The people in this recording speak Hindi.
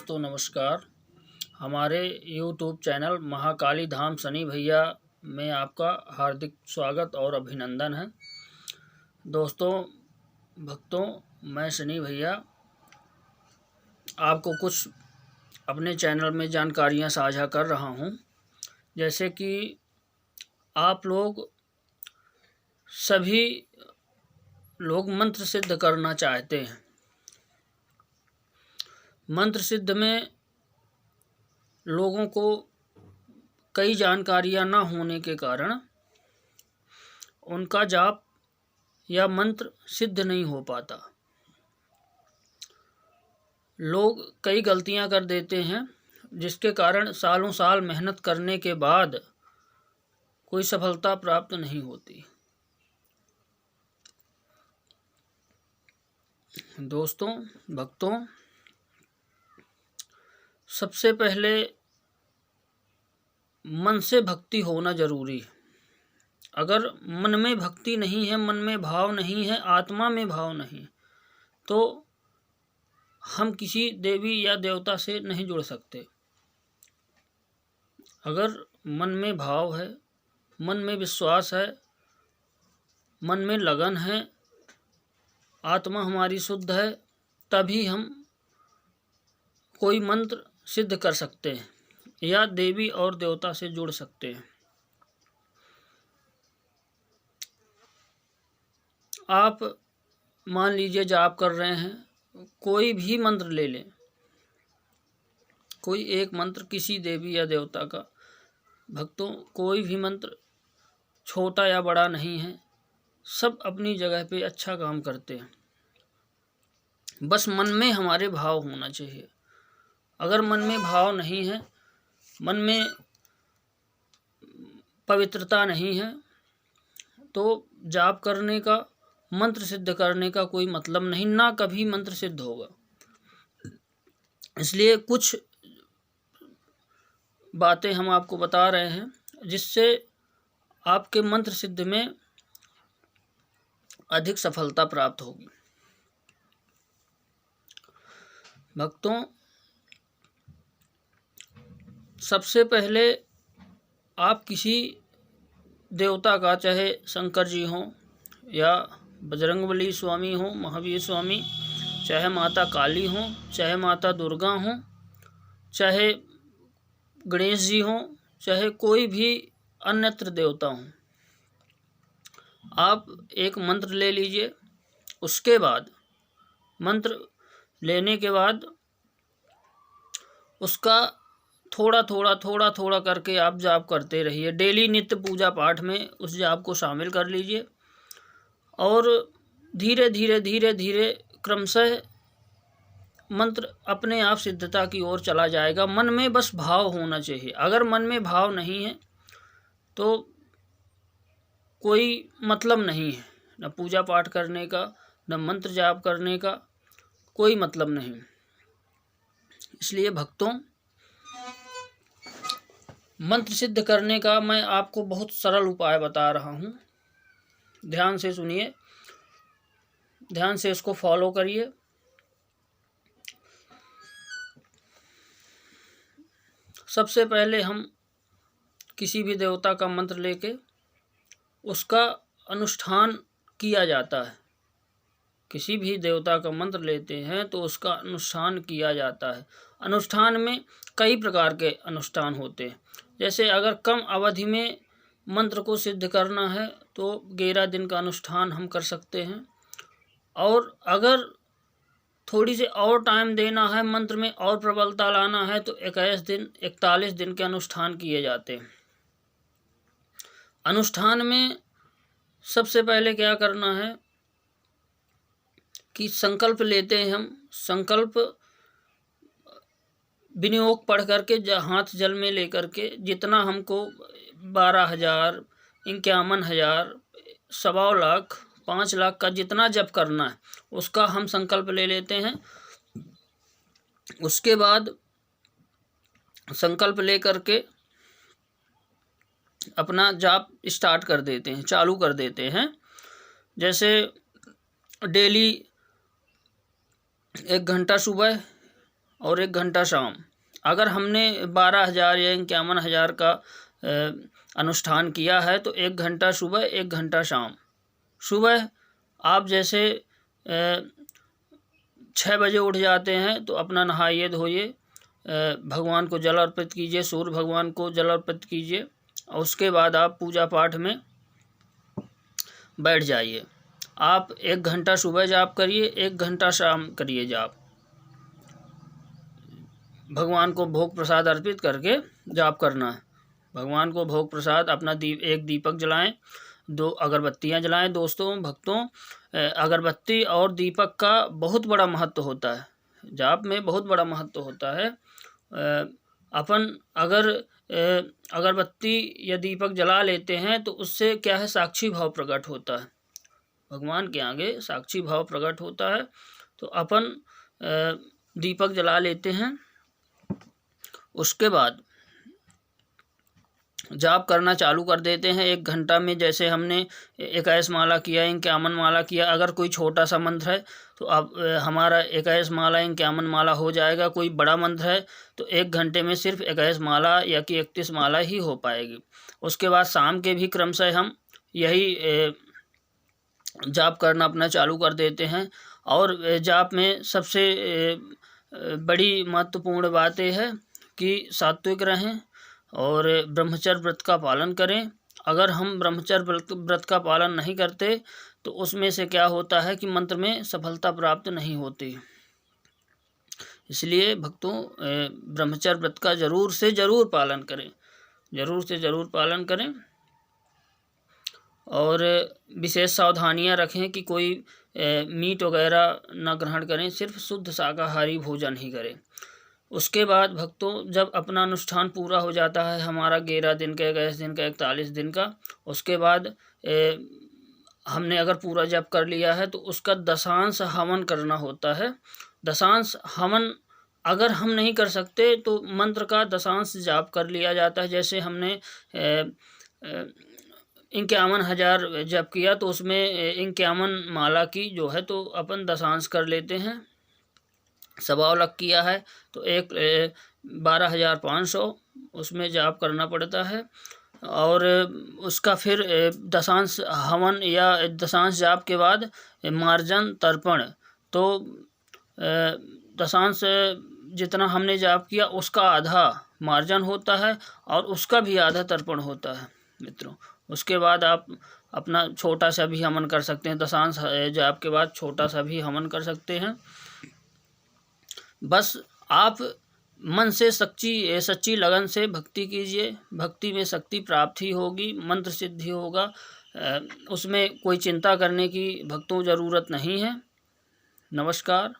दोस्तों नमस्कार। हमारे YouTube चैनल महाकाली धाम शनि भैया में आपका हार्दिक स्वागत और अभिनंदन है। दोस्तों भक्तों, मैं शनि भैया आपको कुछ अपने चैनल में जानकारियां साझा कर रहा हूं। जैसे कि आप लोग सभी लोग मंत्र सिद्ध करना चाहते हैं। मंत्र सिद्ध में लोगों को कई जानकारियां न होने के कारण उनका जाप या मंत्र सिद्ध नहीं हो पाता। लोग कई गलतियां कर देते हैं, जिसके कारण सालों साल मेहनत करने के बाद कोई सफलता प्राप्त नहीं होती। दोस्तों भक्तों, सबसे पहले मन से भक्ति होना जरूरी है। अगर मन में भक्ति नहीं है, मन में भाव नहीं है, आत्मा में भाव नहीं, तो हम किसी देवी या देवता से नहीं जुड़ सकते। अगर मन में भाव है, मन में विश्वास है, मन में लगन है, आत्मा हमारी शुद्ध है, तभी हम कोई मंत्र सिद्ध कर सकते हैं या देवी और देवता से जुड़ सकते हैं। आप मान लीजिए जाप कर रहे हैं, कोई भी मंत्र ले लें, कोई एक मंत्र किसी देवी या देवता का। भक्तों, कोई भी मंत्र छोटा या बड़ा नहीं है, सब अपनी जगह पे अच्छा काम करते हैं। बस मन में हमारे भाव होना चाहिए। अगर मन में भाव नहीं है, मन में पवित्रता नहीं है, तो जाप करने का, मंत्र सिद्ध करने का कोई मतलब नहीं, ना कभी मंत्र सिद्ध होगा। इसलिए कुछ बातें हम आपको बता रहे हैं, जिससे आपके मंत्र सिद्ध में अधिक सफलता प्राप्त होगी। भक्तों, सबसे पहले आप किसी देवता का, चाहे शंकर जी हों या बजरंगबली स्वामी हों, महावीर स्वामी, चाहे माता काली हों, चाहे माता दुर्गा हों, चाहे गणेश जी हों, चाहे कोई भी अन्यत्र देवता हों, आप एक मंत्र ले लीजिए। उसके बाद मंत्र लेने के बाद उसका थोड़ा थोड़ा करके आप जाप करते रहिए। डेली नित्य पूजा पाठ में उस जाप को शामिल कर लीजिए और धीरे धीरे क्रमशः मंत्र अपने आप सिद्धता की ओर चला जाएगा। मन में बस भाव होना चाहिए। अगर मन में भाव नहीं है तो कोई मतलब नहीं है, न पूजा पाठ करने का, न मंत्र जाप करने का कोई मतलब नहीं। इसलिए भक्तों, मंत्र सिद्ध करने का मैं आपको बहुत सरल उपाय बता रहा हूँ। ध्यान से सुनिए, ध्यान से इसको फॉलो करिए। सबसे पहले हम किसी भी देवता का मंत्र लेके उसका अनुष्ठान किया जाता है। किसी भी देवता का मंत्र लेते हैं तो उसका अनुष्ठान किया जाता है। अनुष्ठान में कई प्रकार के अनुष्ठान होते हैं। जैसे अगर कम अवधि में मंत्र को सिद्ध करना है तो 11 दिन का अनुष्ठान हम कर सकते हैं, और अगर थोड़ी सी और टाइम देना है, मंत्र में और प्रबलता लाना है, तो 41 दिन के अनुष्ठान किए जाते हैं। अनुष्ठान में सबसे पहले क्या करना है कि संकल्प लेते हैं हम। संकल्प विनियोग पढ़ करके, हाथ जल में लेकर के, जितना हमको 12,000, 51,000, 1.25 लाख, 5 लाख का जितना जप करना है उसका हम संकल्प ले लेते हैं। उसके बाद संकल्प ले करके अपना जाप स्टार्ट कर देते हैं, चालू कर देते हैं। जैसे डेली 1 घंटा सुबह और 1 घंटा शाम। अगर हमने 12,000 या 51,000 का अनुष्ठान किया है तो 1 घंटा सुबह 1 घंटा शाम। सुबह आप जैसे 6 बजे उठ जाते हैं तो अपना नहाइए धोइए, भगवान को जल अर्पित कीजिए, सूर्य भगवान को जल अर्पित कीजिए और उसके बाद आप पूजा पाठ में बैठ जाइए। आप 1 घंटा सुबह जाप करिए, 1 घंटा शाम करिए जाप। भगवान को भोग प्रसाद अर्पित करके जाप करना है। भगवान को भोग प्रसाद अपना एक दीपक जलाएं, 2 अगरबत्तियां जलाएं। दोस्तों भक्तों, अगरबत्ती और दीपक का बहुत बड़ा महत्व होता है, जाप में बहुत बड़ा महत्व होता है। अपन अगर अगरबत्ती या दीपक जला लेते हैं तो उससे क्या है, साक्षी भाव प्रकट होता है, भगवान के आगे साक्षी भाव प्रकट होता है। तो अपन दीपक जला लेते हैं, उसके बाद जाप करना चालू कर देते हैं। 1 घंटा में जैसे हमने 21 माला किया, 51 माला किया, अगर कोई छोटा सा मंत्र है तो अब हमारा 21 माला 51 माला हो जाएगा। कोई बड़ा मंत्र है तो 1 घंटे में सिर्फ 21 माला या कि 31 माला ही हो पाएगी। उसके बाद शाम के भी क्रमशः हम यही जाप करना अपना चालू कर देते हैं। और जाप में सबसे बड़ी महत्वपूर्ण बात यह है कि सात्विक रहें और ब्रह्मचर्य व्रत का पालन करें। अगर हम ब्रह्मचर्य व्रत का पालन नहीं करते तो उसमें से क्या होता है कि मंत्र में सफलता प्राप्त नहीं होती। इसलिए भक्तों, ब्रह्मचर्य व्रत का ज़रूर से ज़रूर पालन करें, ज़रूर से ज़रूर पालन करें और विशेष सावधानियां रखें कि कोई मीट वगैरह न ग्रहण करें, सिर्फ शुद्ध शाकाहारी भोजन ही करें। उसके बाद भक्तों, जब अपना अनुष्ठान पूरा हो जाता है, हमारा 11 दिन का, 21 दिन का, 41 दिन का, उसके बाद हमने अगर पूरा जप कर लिया है तो उसका दशांश हवन करना होता है। दशांश हवन अगर हम नहीं कर सकते तो मंत्र का दशांश जाप कर लिया जाता है। जैसे हमने 51,000 जप किया तो उसमें 51 माला की जो है तो अपन दशांश कर लेते हैं। 1.25 लाख किया है तो 12,500 उसमें जाप करना पड़ता है। और उसका फिर दशांश हवन या दशांश जाप के बाद मार्जन तर्पण, तो दशांश जितना हमने जाप किया उसका आधा मार्जन होता है और उसका भी आधा तर्पण होता है मित्रों। उसके बाद आप अपना छोटा सा भी हवन कर सकते हैं, दशांश जाप के बाद छोटा सा भी हवन कर सकते हैं। बस आप मन से सच्ची लगन से भक्ति कीजिए, भक्ति में शक्ति प्राप्त ही होगी, मंत्र सिद्धि होगा। उसमें कोई चिंता करने की भक्तों ज़रूरत नहीं है। नमस्कार।